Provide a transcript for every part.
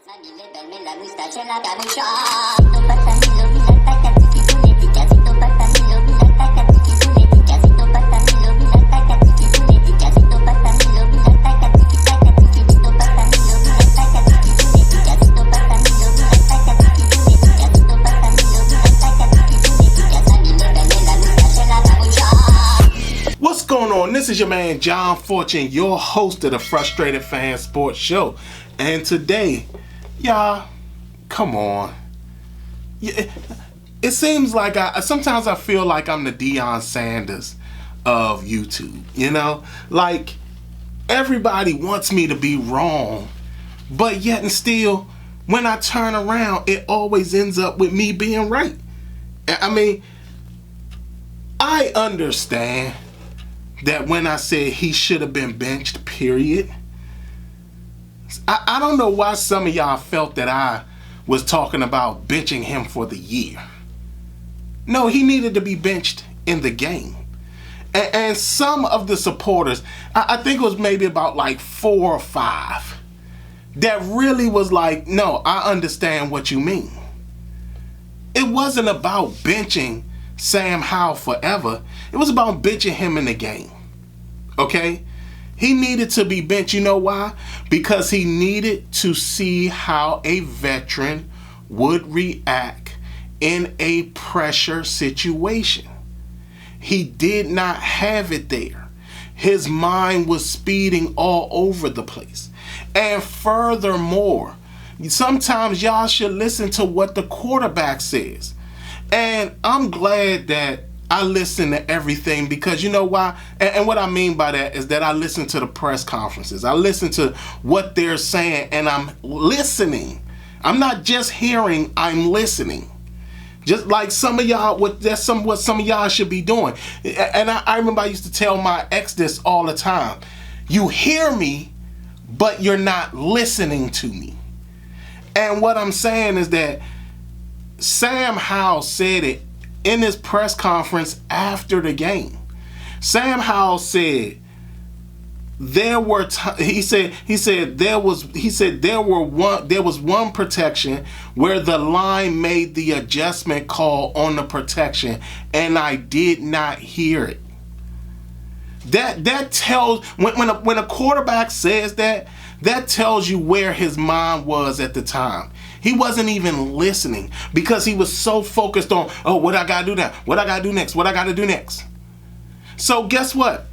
What's going on? This is your man John Fortune, your host of the Frustrated Fan Sports Show. And today, y'all, come on. It seems like sometimes I feel like I'm the Deion Sanders of YouTube, you know? Like, everybody wants me to be wrong, but yet and still, when I turn around, it always ends up with me being right. I mean, I understand that when I said he should have been benched, period. I don't know why some of y'all felt that I was talking about benching him for the year. No, he needed to be benched in the game. And some of the supporters, I think it was maybe about like 4 or 5, that really was like, no, I understand what you mean. It wasn't about benching Sam Howell forever. It was about benching him in the game. Okay? He needed to be benched. You know why? Because he needed to see how a veteran would react in a pressure situation. He did not have it there. His mind was speeding all over the place. And furthermore, sometimes y'all should listen to what the quarterback says. And I'm glad that I listen to everything, because you know why? And what I mean by that is that I listen to the press conferences. I listen to what they're saying, and I'm listening. I'm not just hearing, I'm listening. Just like some of y'all, what some of y'all should be doing. And I remember I used to tell my ex this all the time. You hear me, but you're not listening to me. And what I'm saying is that Sam Howell said it in his press conference after the game. Sam Howell said there was one protection where the line made the adjustment call on the protection, and I did not hear it. That tells, when a quarterback says that tells you where his mind was at the time. He wasn't even listening because he was so focused on, oh, what I gotta do now? What I gotta do next? What I gotta do next? So guess what?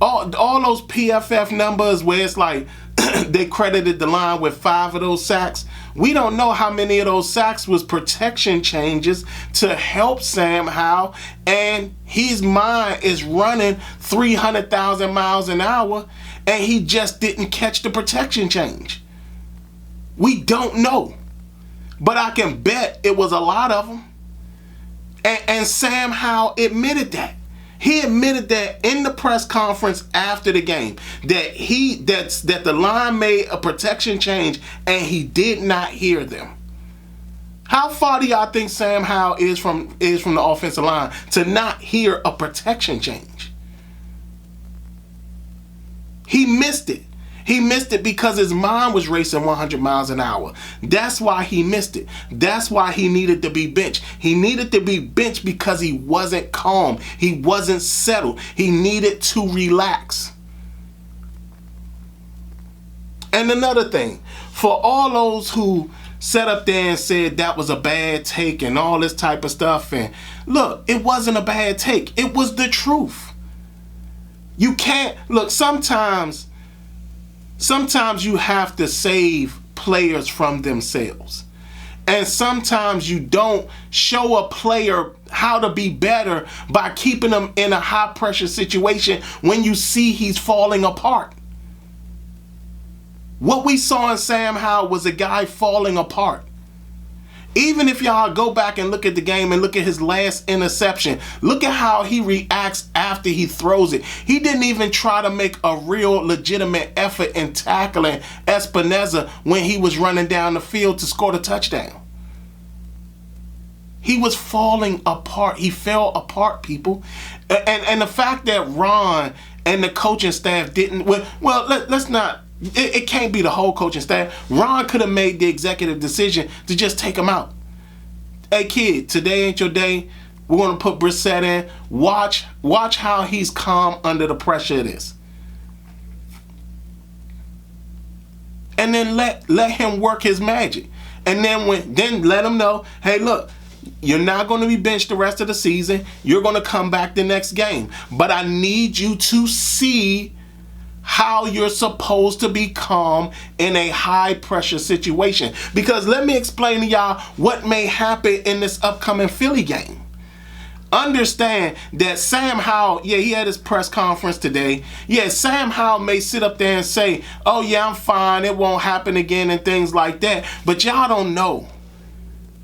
All those PFF numbers where it's like they credited the line with 5 of those sacks. We don't know how many of those sacks was protection changes to help Sam Howell, and his mind is running 300,000 miles an hour, and he just didn't catch the protection change. We don't know. But I can bet it was a lot of them. And Sam Howell admitted that. He admitted that in the press conference after the game, that the line made a protection change and he did not hear them. How far do y'all think Sam Howell is from the offensive line to not hear a protection change? He missed it. He missed it because his mind was racing 100 miles an hour. That's why he missed it. That's why he needed to be benched. He needed to be benched because he wasn't calm. He wasn't settled. He needed to relax. And another thing, for all those who sat up there and said that was a bad take and all this type of stuff, and look, it wasn't a bad take. It was the truth. You can't, look, sometimes you have to save players from themselves. And sometimes you don't show a player how to be better by keeping them in a high pressure situation when you see he's falling apart. What we saw in Sam Howell was a guy falling apart. Even if y'all go back and look at the game and look at his last interception, look at how he reacts after he throws it. He didn't even try to make a real legitimate effort in tackling Espinoza when he was running down the field to score the touchdown. He was falling apart. He fell apart, people. And the fact that Ron and the coaching staff didn't, let's not It can't be the whole coaching staff. Ron could have made the executive decision to just take him out. Hey kid, today ain't your day. We're gonna put Brissett in. Watch how he's calm under the pressure of this. And then let him work his magic. And then let him know, hey, look, you're not going to be benched the rest of the season. You're going to come back the next game. But I need you to see how you're supposed to be calm in a high pressure situation. Because let me explain to y'all what may happen in this upcoming Philly game. Understand that Sam Howell, he had his press conference today. Sam Howell may sit up there and say, oh yeah, I'm fine, it won't happen again and things like that. But y'all don't know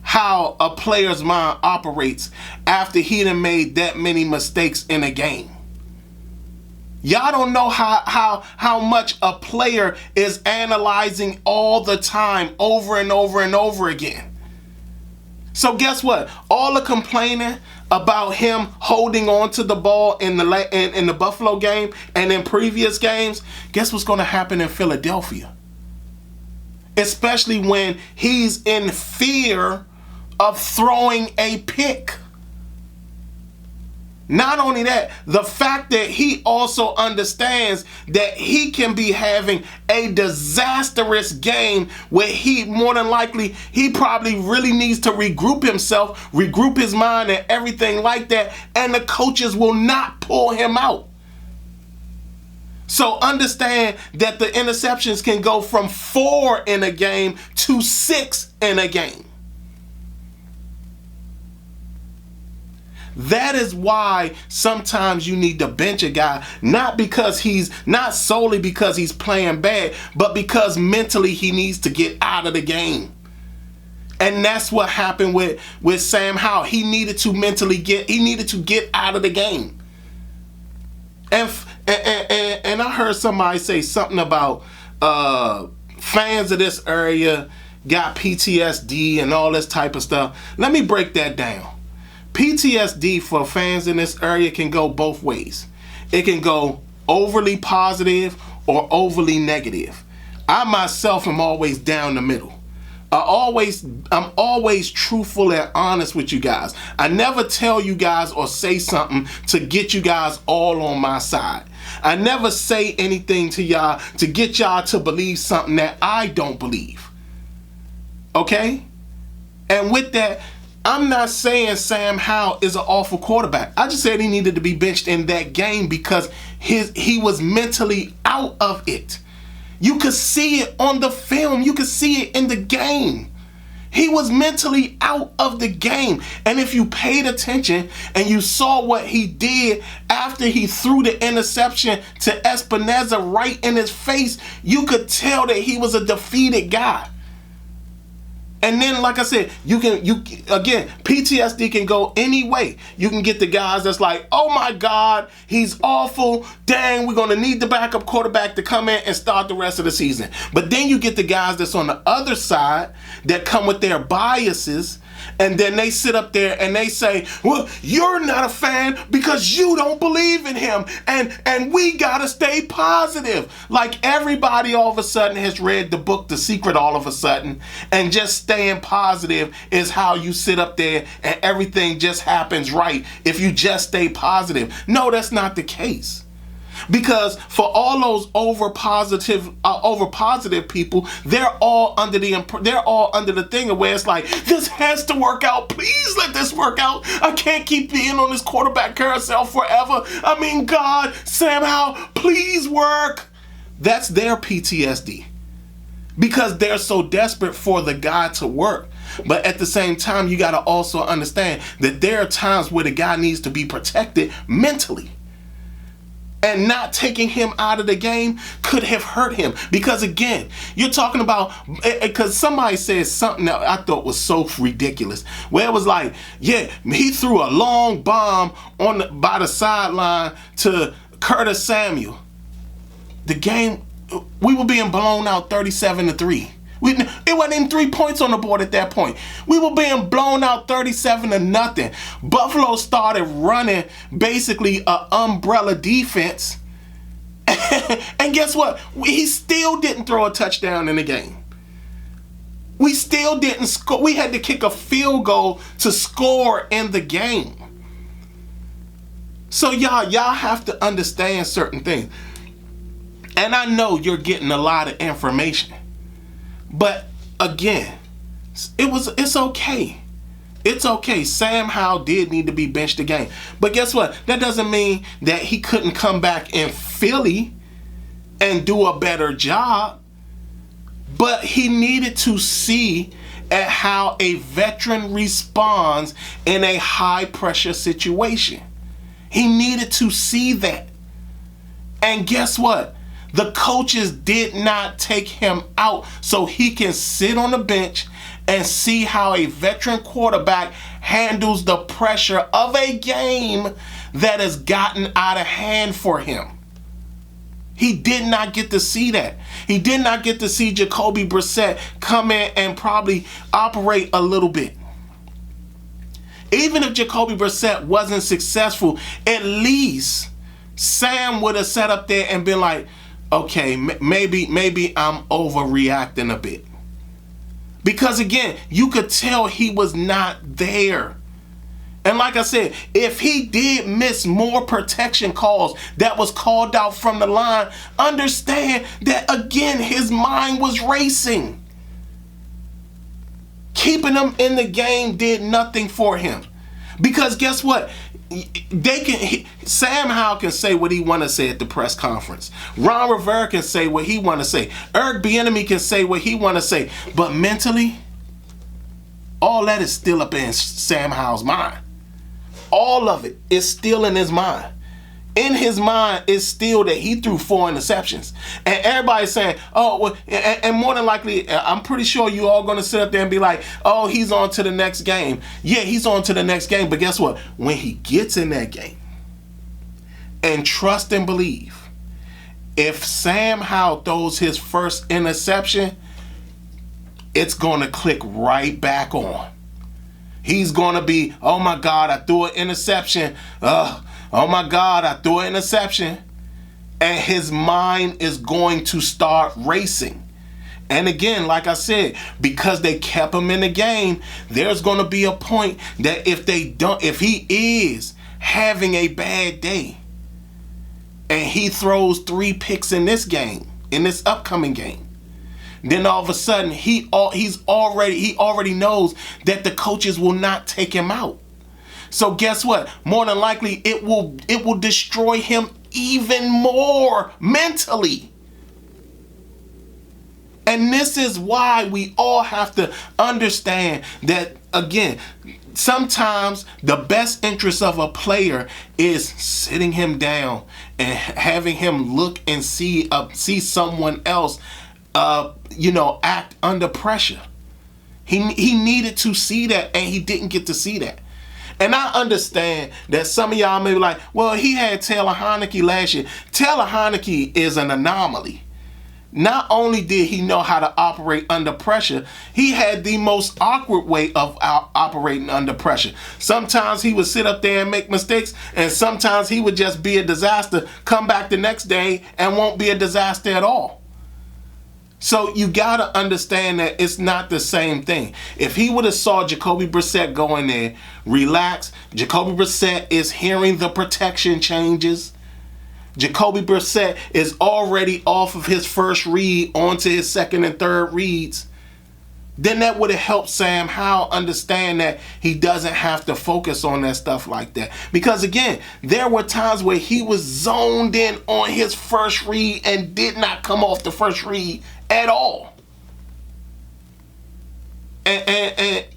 how a player's mind operates after he done made that many mistakes in a game. Y'all don't know how much a player is analyzing all the time, over and over and over again. So guess what? All the complaining about him holding on to the ball in the Buffalo game and in previous games, guess what's going to happen in Philadelphia? Especially when he's in fear of throwing a pick. Not only that, the fact that he also understands that he can be having a disastrous game where he more than likely, he probably really needs to regroup himself, regroup his mind and everything like that, and the coaches will not pull him out. So understand that the interceptions can go from 4 in a game to 6 in a game. That is why sometimes you need to bench a guy, not solely because he's playing bad, but because mentally he needs to get out of the game. And that's what happened with Sam Howell. He needed to get out of the game. And I heard somebody say something about fans of this area got PTSD and all this type of stuff. Let me break that down. PTSD for fans in this area can go both ways. It can go overly positive or overly negative. I myself am always down the middle. I'm always truthful and honest with you guys. I never tell you guys or say something to get you guys all on my side. I never say anything to y'all to get y'all to believe something that I don't believe. Okay? And with that, I'm not saying Sam Howell is an awful quarterback. I just said he needed to be benched in that game because he was mentally out of it. You could see it on the film. You could see it in the game. He was mentally out of the game. And if you paid attention and you saw what he did after he threw the interception to Espinoza right in his face, you could tell that he was a defeated guy. And then, like I said, again, PTSD can go any way. You can get the guys that's like, oh my God, he's awful. Dang, we're going to need the backup quarterback to come in and start the rest of the season. But then you get the guys that's on the other side that come with their biases. And then they sit up there and they say, well, you're not a fan because you don't believe in him. And we got to stay positive. Like everybody all of a sudden has read the book, The Secret, all of a sudden. And just staying positive is how you sit up there and everything just happens right if you just stay positive. No, that's not the case. Because for all those over positive people, they're all under the thing of where it's like, this has to work out. Please let this work out. I can't keep being on this quarterback carousel forever. I mean, God, Sam Howell, please work. That's their PTSD. Because they're so desperate for the guy to work. But at the same time, you got to also understand that there are times where the guy needs to be protected mentally. And not taking him out of the game could have hurt him. Because again, you're talking about, because somebody said something that I thought was so ridiculous. Where it was like, yeah, he threw a long bomb by the sideline to Curtis Samuel. The game, we were being blown out 37-3. It wasn't even 3 points on the board at that point. We were being blown out 37-0. Buffalo started running basically an umbrella defense. And guess what? He still didn't throw a touchdown in the game. We still didn't score. We had to kick a field goal to score in the game. So y'all have to understand certain things. And I know you're getting a lot of information. But again, it's okay. It's okay. Sam Howell did need to be benched again. But guess what? That doesn't mean that he couldn't come back in Philly and do a better job. But he needed to see at how a veteran responds in a high pressure situation. He needed to see that. And guess what? The coaches did not take him out so he can sit on the bench and see how a veteran quarterback handles the pressure of a game that has gotten out of hand for him. He did not get to see that. He did not get to see Jacoby Brissett come in and probably operate a little bit. Even if Jacoby Brissett wasn't successful, at least Sam would have sat up there and been like, okay, maybe I'm overreacting a bit. Because again, you could tell he was not there. And like I said, if he did miss more protection calls that was called out from the line, understand that again, his mind was racing. Keeping him in the game did nothing for him. Because guess what? Sam Howell can say what he want to say at the press conference. Ron Rivera can say what he want to say. Eric Bieniemy can say what he want to say. But mentally, all that is still up in Sam Howell's mind. All of it is still in his mind. In his mind is still that he threw 4 interceptions. And everybody's saying, oh, well, and more than likely, I'm pretty sure you all going to sit up there and be like, oh, he's on to the next game. Yeah, he's on to the next game. But guess what? When he gets in that game, and trust and believe, if Sam Howell throws his first interception, it's going to click right back on. He's going to be, oh my God, I threw an interception. Oh my God, I threw an interception. And his mind is going to start racing. And again, like I said, because they kept him in the game, there's going to be a point that if he is having a bad day and he throws 3 picks in this game, in this upcoming game, then all of a sudden he already knows that the coaches will not take him out. So guess what? More than likely, it will destroy him even more mentally. And this is why we all have to understand that, again, sometimes the best interest of a player is sitting him down and having him look and see someone else, act under pressure. He needed to see that, and he didn't get to see that. And I understand that some of y'all may be like, well, he had Taylor Heinicke last year. Taylor Heinicke is an anomaly. Not only did he know how to operate under pressure, he had the most awkward way of operating under pressure. Sometimes he would sit up there and make mistakes, and sometimes he would just be a disaster, come back the next day and won't be a disaster at all. So you got to understand that it's not the same thing. If he would have saw Jacoby Brissett go in there, relax. Jacoby Brissett is hearing the protection changes. Jacoby Brissett is already off of his first read onto his second and third reads. Then that would have helped Sam Howell understand that he doesn't have to focus on that stuff like that. Because again, there were times where he was zoned in on his first read and did not come off the first read at all. And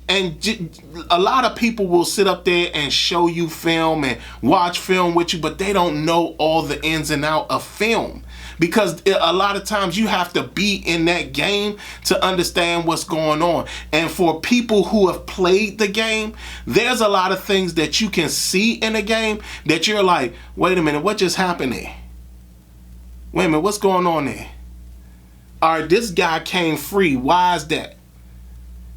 a lot of people will sit up there and show you film and watch film with you, but they don't know all the ins and outs of film. Because a lot of times you have to be in that game to understand what's going on. And for people who have played the game, there's a lot of things that you can see in a game that you're like, wait a minute, what just happened there? Wait a minute, what's going on there? All right, this guy came free. Why is that?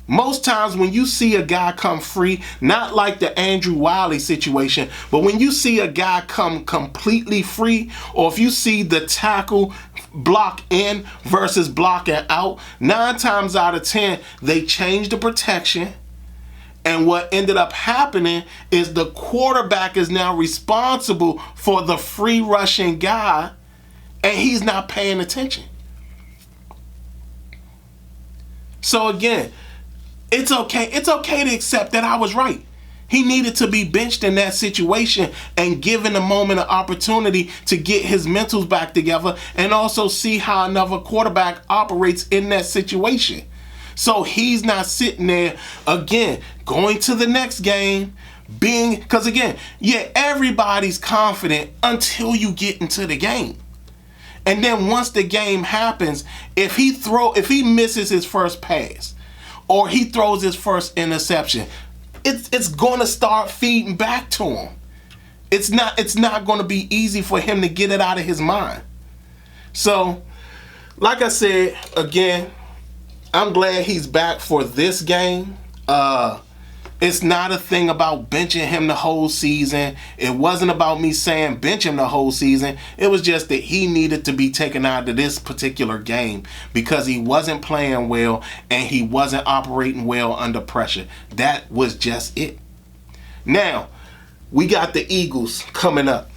Most times when you see a guy come free, not like the Andrew Wiley situation, but when you see a guy come completely free, or if you see the tackle block in versus blocking out, 9 times out of 10, they change the protection. And what ended up happening is the quarterback is now responsible for the free rushing guy, and he's not paying attention. So again, it's okay. It's okay to accept that I was right. He needed to be benched in that situation and given a moment of opportunity to get his mentals back together and also see how another quarterback operates in that situation. So he's not sitting there, again, going to the next game, because again, yeah, everybody's confident until you get into the game. And then once the game happens, if he misses his first pass or he throws his first interception, it's going to start feeding back to him. It's not going to be easy for him to get it out of his mind. So, like I said, again, I'm glad he's back for this game. It's not a thing about benching him the whole season. It wasn't about me saying bench him the whole season. It was just that he needed to be taken out of this particular game because he wasn't playing well and he wasn't operating well under pressure. That was just it. Now, we got the Eagles coming up.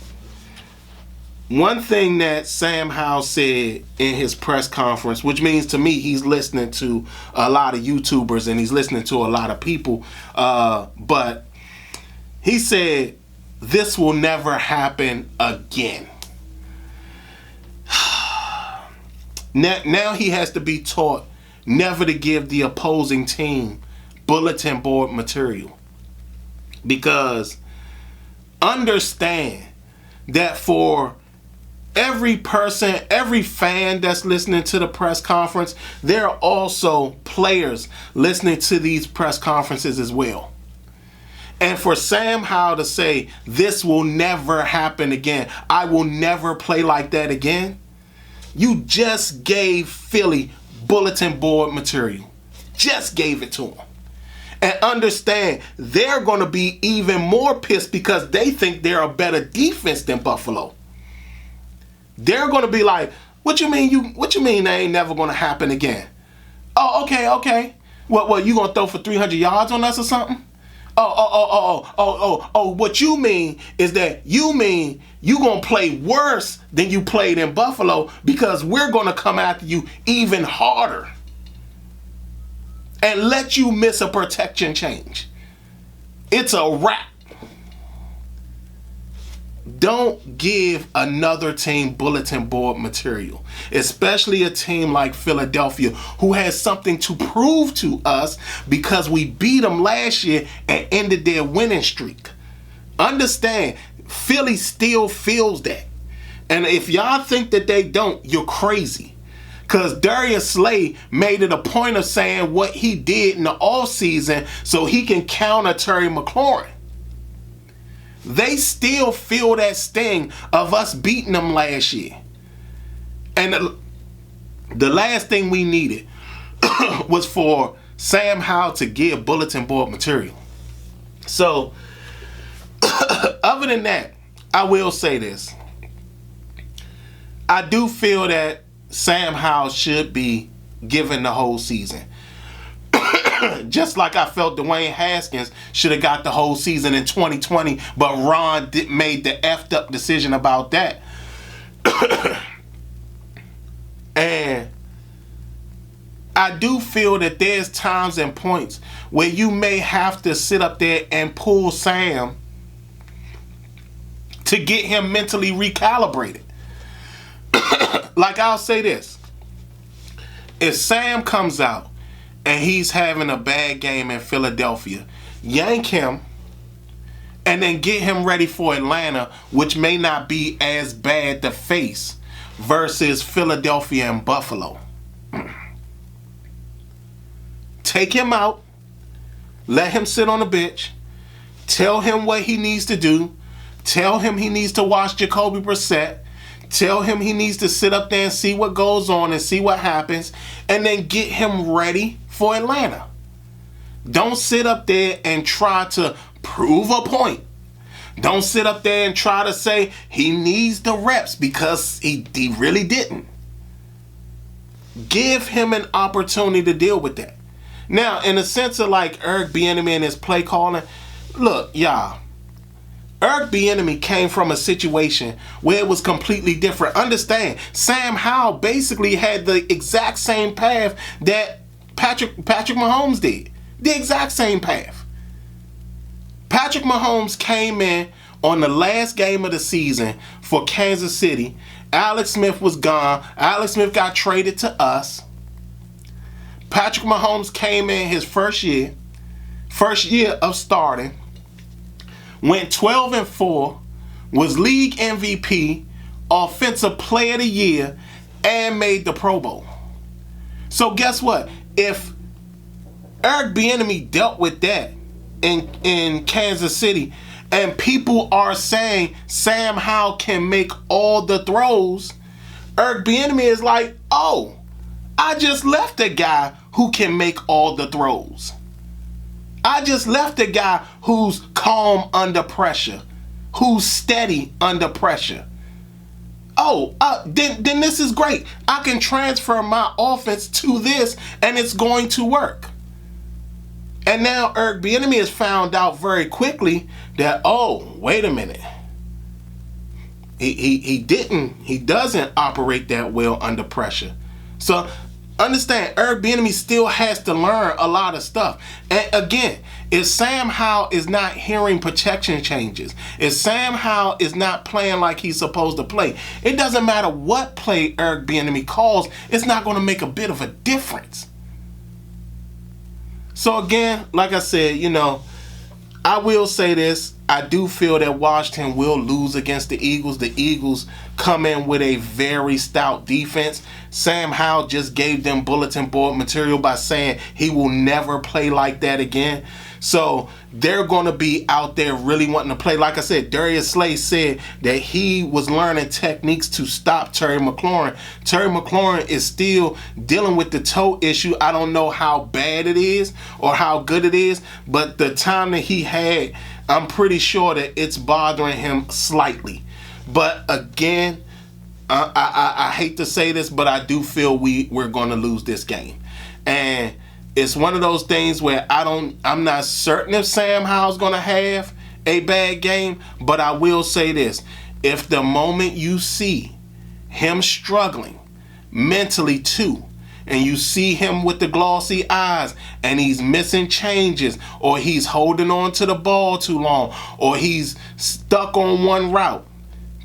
One thing that Sam Howell said in his press conference, which means to me he's listening to a lot of YouTubers and he's listening to a lot of people, but he said, "This will never happen again." Now he has to be taught never to give the opposing team bulletin board material. Because understand that for every person, every fan that's listening to the press conference, there are also players listening to these press conferences as well. And for Sam Howell to say, "This will never happen again. I will never play like that again." You just gave Philly bulletin board material. Just gave it to them. And understand, they're going to be even more pissed because they think they're a better defense than Buffalo. They're going to be like, what you mean they ain't never going to happen again? Oh, okay. What, you going to throw for 300 yards on us or something? Oh, what you mean is that you going to play worse than you played in Buffalo because we're going to come after you even harder and let you miss a protection change. It's a wrap. Don't give another team bulletin board material, especially a team like Philadelphia who has something to prove to us because we beat them last year and ended their winning streak. Understand, Philly still feels that. And if y'all think that they don't, you're crazy. Because Darius Slay made it a point of saying what he did in the offseason so he can counter Terry McLaurin. They still feel that sting of us beating them last year. And the last thing we needed was for Sam Howell to give bulletin board material. So, other than that, I will say this. I do feel that Sam Howell should be given the whole season. Just like I felt Dwayne Haskins should have got the whole season in 2020, but Ron made the effed up decision about that. And I do feel that there's times and points where you may have to sit up there and pull Sam to get him mentally recalibrated. Like, I'll say this. If Sam comes out and he's having a bad game in Philadelphia, yank him and then get him ready for Atlanta, which may not be as bad to face versus Philadelphia and Buffalo. Take him out, let him sit on the bench, tell him what he needs to do, tell him he needs to watch Jacoby Brissett, tell him he needs to sit up there and see what goes on and see what happens, and then get him ready for Atlanta. Don't sit up there and try to prove a point. Don't sit up there and try to say he needs the reps because he really didn't. Give him an opportunity to deal with that. Now, in the sense of like Eric Bieniemy and his play calling, look, y'all, Eric Bieniemy came from a situation where it was completely different. Understand, Sam Howell basically had the exact same path that Patrick Mahomes did. The exact same path. Patrick Mahomes came in on the last game of the season for Kansas City. Alex Smith was gone. Alex Smith got traded to us. Patrick Mahomes came in his first year of starting, went 12-4, was league MVP, offensive player of the year, and made the Pro Bowl. So guess what? If Eric Bieniemy dealt with that in Kansas City, and people are saying Sam Howell can make all the throws, Eric Bieniemy is like, oh, I just left a guy who can make all the throws. I just left a guy who's calm under pressure, who's steady under pressure. Oh, then this is great. I can transfer my offense to this, and it's going to work. And now Eric Bieniemy has found out very quickly that, oh, wait a minute. He doesn't operate that well under pressure. So understand, Eric Bieniemy still has to learn a lot of stuff. And again, if Sam Howell is not hearing protection changes, if Sam Howell is not playing like he's supposed to play, it doesn't matter what play Eric Bieniemy calls, it's not going to make a bit of a difference. So again, like I said, I will say this. I do feel that Washington will lose against the Eagles. The Eagles come in with a very stout defense. Sam Howell just gave them bulletin board material by saying he will never play like that again. So they're going to be out there really wanting to play. Like I said, Darius Slay said that he was learning techniques to stop Terry McLaurin. Terry McLaurin is still dealing with the toe issue. I don't know how bad it is or how good it is, but the time that he had, I'm pretty sure that it's bothering him slightly. But again, I hate to say this, but I do feel we're going to lose this game. And it's one of those things where I'm not certain if Sam Howell's going to have a bad game, but I will say this. If the moment you see him struggling mentally too, and you see him with the glossy eyes and he's missing changes, or he's holding on to the ball too long, or he's stuck on one route,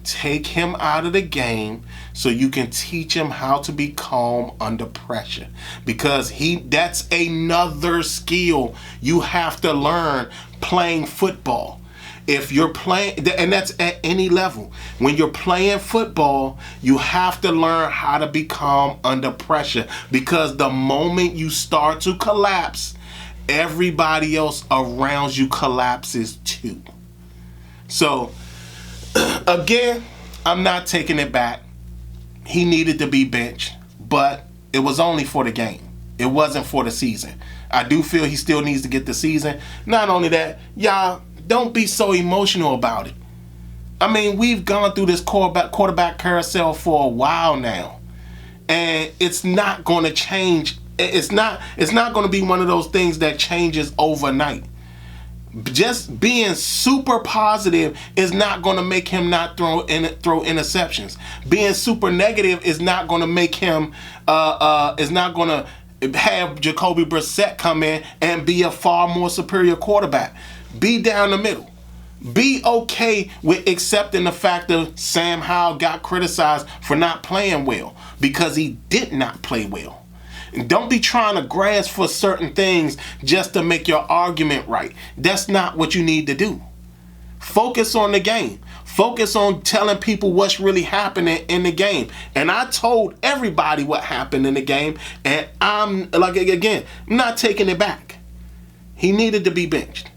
take him out of the game so you can teach him how to be calm under pressure, because that's another skill you have to learn playing football. If you're playing, and that's at any level, when you're playing football, you have to learn how to be calm under pressure, because the moment you start to collapse, everybody else around you collapses too. So again, I'm not taking it back. He needed to be benched, but it was only for the game. It wasn't for the season. I do feel he still needs to get the season. Not only that, y'all, don't be so emotional about it. I mean, we've gone through this quarterback carousel for a while now, and it's not going to change. It's not going to be one of those things that changes overnight. Just being super positive is not going to make him not throw interceptions. Being super negative is not going to make him is not going to have Jacoby Brissett come in and be a far more superior quarterback. Be down the middle. Be okay with accepting the fact that Sam Howell got criticized for not playing well, because he did not play well. Don't be trying to grasp for certain things just to make your argument right. That's not what you need to do. Focus on the game. Focus on telling people what's really happening in the game. And I told everybody what happened in the game, and I'm not taking it back. He needed to be benched.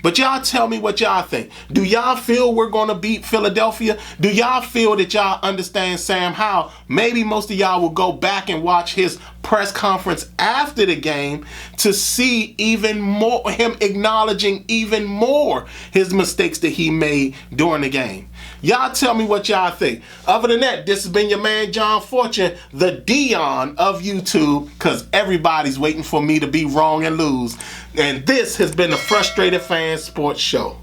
But y'all tell me what y'all think. Do y'all feel we're going to beat Philadelphia? Do y'all feel that y'all understand Sam Howell? Maybe most of y'all will go back and watch his press conference after the game to see even more, him acknowledging even more his mistakes that he made during the game. Y'all tell me what y'all think. Other than that, this has been your man John Fortune, the Dion of YouTube, because everybody's waiting for me to be wrong and lose. And this has been the Frustrated Fan Sports Show.